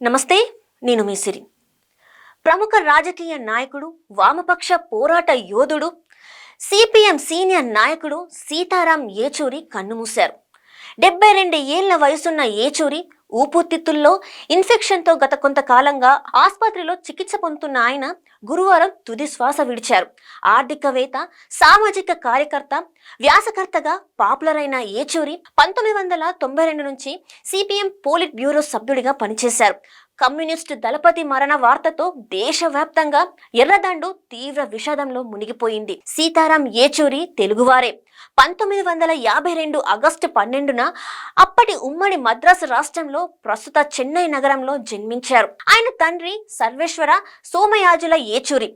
నమస్తే, నేను మీ సిరి. ప్రముఖ రాజకీయ నాయకుడు, వామపక్ష పోరాట యోధుడు, సిపిఎం సీనియర్ నాయకుడు సీతారాం ఏచూరి కన్నుమూశారు. 72 ఏళ్ల వయసున్న ఏచూరి ఊపిరితిత్తుల్లో ఇన్ఫెక్షన్తో గత కొంతకాలంగా ఆసుపత్రిలో చికిత్స పొందుతున్న ఆయన గురువారం తుది శ్వాస విడిచారు. ఆర్థికవేత్త, సామాజిక కార్యకర్త, వ్యాసకర్తగా పాపులర్ అయిన ఏచూరి 1992 నుంచి సిపిఎం పోలిట్ బ్యూరో సభ్యుడిగా పనిచేశారు. కమ్యూనిస్టు దళపతి మరణ వార్తతో దేశవ్యాప్తంగా ఎర్రదండు తీవ్ర విషాదంలో మునిగిపోయింది. సీతారాం ఏచూరి తెలుగువారే. 1952 ఆగస్టు 12న అప్పటి ఉమ్మడి మద్రాసు రాష్ట్రంలో ప్రస్తుత చెన్నై నగరంలో జన్మించారు. ఆయన తండ్రి Sarveswara Somayajula Yechury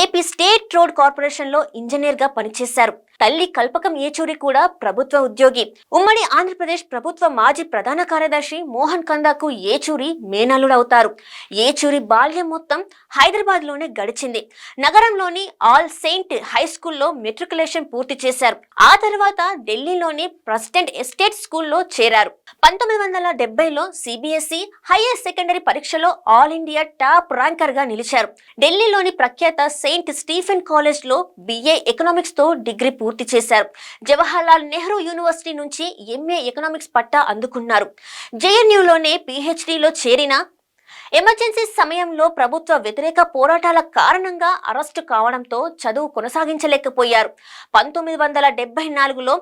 AP state road corporation లో ఇంజనీర్ గా పనిచేశారు. తల్లి కల్పకం ఏచూరి కూడా ప్రభుత్వ ఉద్యోగి. ఉమ్మడి ఆంధ్రప్రదేశ్ ప్రభుత్వ మాజీ ప్రధాన కార్యదర్శి మోహన్ కందాకు ఏచూరి మేనల్లుడవుతారు. ఏచూరి బాల్యం మొత్తం హైదరాబాద్ లోనే గడిచింది. నగరంలోని ఆల్ సెయింట్ హై స్కూల్లో మెట్రికులేషన్ పూర్తి చేశారు. ఆ తర్వాత ఢిల్లీలోని ప్రెసిడెంట్ ఎస్టేట్ స్కూల్లో చేరారు. 1970లో సిబిఎస్ఈ హైయర్ సెకండరీ పరీక్షలో ఆల్ ఇండియా టాప్ ర్యాంకర్ గా నిలిచారు. ఢిల్లీలోని ప్రఖ్యాత సెయింట్ స్టీఫెన్ కాలేజ్ లో బిఏ ఎకనామిక్స్ తో డిగ్రీ పూర్తి చేశారు. జవహర్లాల్ నెహ్రూ యూనివర్సిటీ నుంచి ఎంఏ ఎకనామిక్స్ పట్టా అందుకున్నారు. జేఎన్యూలోనే పిహెచ్డిలో చేరిన ఎమర్జెన్సీ సమయంలో ప్రభుత్వ వ్యతిరేక పోరాటాల కారణంగా అరెస్టు కావడంతో చదువు కొనసాగించలేకపోయారు. 1974లో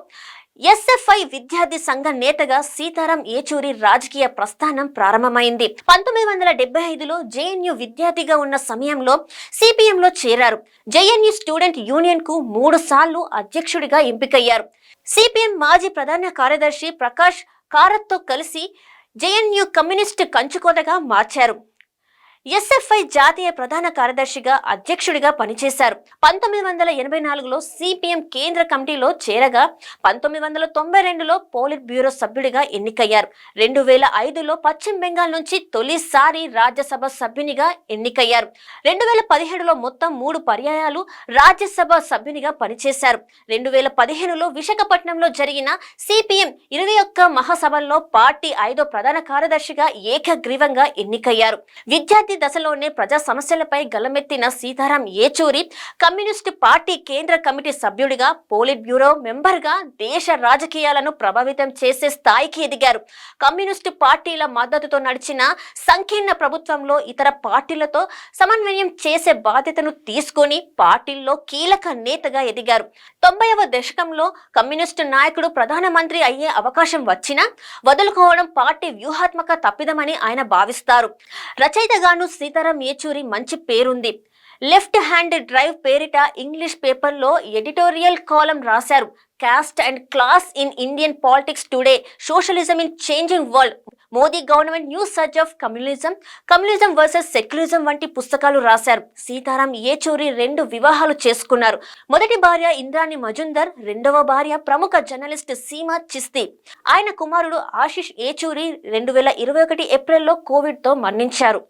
ఎస్ఎఫ్ఐ విద్యార్థి సంఘ నేతగా సీతారాం ఏచూరి రాజకీయ ప్రస్థానం ప్రారంభమైంది. 1975లో జేఎన్యూ విద్యార్థిగా ఉన్న సమయంలో సిపిఎంలో చేరారు. జేఎన్యూ స్టూడెంట్ యూనియన్ కు 3 సార్లు అధ్యక్షుడిగా ఎంపికయ్యారు. సిపిఎం మాజీ ప్రధాన కార్యదర్శి ప్రకాష్ కారత్తో కలిసి జేఎన్యూ కమ్యూనిస్టు కంచుకోటగా మార్చారు. ఎస్ఎఫ్ఐ జాతీయ ప్రధాన కార్యదర్శిగా, అధ్యక్షుడిగా పనిచేశారు. 1984లో సిపిఎం కేంద్ర కమిటీలో చేరగా 1992లో పోలిట్ బ్యూరో సభ్యుడిగా ఎన్నికయ్యారు. 2005లో పశ్చిమ బెంగాల్ నుంచి తొలిసారి రాజ్యసభ సభ్యునిగా ఎన్నికయ్యారు. 2017లో మొత్తం 3 పర్యాయాలు రాజ్యసభ సభ్యునిగా పనిచేశారు. 2015లో విశాఖపట్నంలో జరిగిన సిపిఎం 21 మహాసభల్లో పార్టీ 5వ ప్రధాన కార్యదర్శిగా ఏకగ్రీవంగా ఎన్నికయ్యారు. విద్యార్థి దశలోనే ప్రజా సమస్యలపై గలమెత్తిన సీతారాం ఏచూరి కమ్యూనిస్టు పార్టీ కేంద్ర కమిటీ సభ్యుడిగా, పోలిట్ బ్యూరో మెంబర్ గా దేశ రాజకీయాలను ప్రభావితం చేసే స్థాయికి ఎదిగారు. కమ్యూనిస్టు పార్టీల మద్దతుతో నడిచిన సంకీర్ణ ప్రభుత్వంలో ఇతర పార్టీలతో సమన్వయం చేసే బాధ్యతను తీసుకొని పార్టీల్లో కీలక నేతగా ఎదిగారు. 90వ దశకంలో కమ్యూనిస్టు నాయకుడు ప్రధానమంత్రి అయ్యే అవకాశం వచ్చినా వదులుకోవడం పార్టీ వ్యూహాత్మక తప్పిదమని ఆయన భావిస్తారు. రచయితగాను సీతారాం ఏచూరి మంచి పేరుంది. లెఫ్ట్ హ్యాండ్ డ్రైవ్ పేరిట ఇంగ్లీష్ పేపర్లో ఎడిటోరియల్ కాలం రాశారు. Cost and class in Indian politics today, socialism in changing world, Modi government new search of communism, communism versus secularism వంటి పుస్తకాలు రాశారు. సీతారాం ఏచూరి 2 వివాహాలు చేసుకున్నారు. మొదటి భార్య ఇంద్రాణి మజుందర్, రెండవ భార్య ప్రముఖ జర్నలిస్ట్ సీమా చిస్తి. ఆయన కుమారుడు ఆశిష్ ఏచూరి 2021 ఏప్రిల్లో కోవిడ్ తో మరణించారు.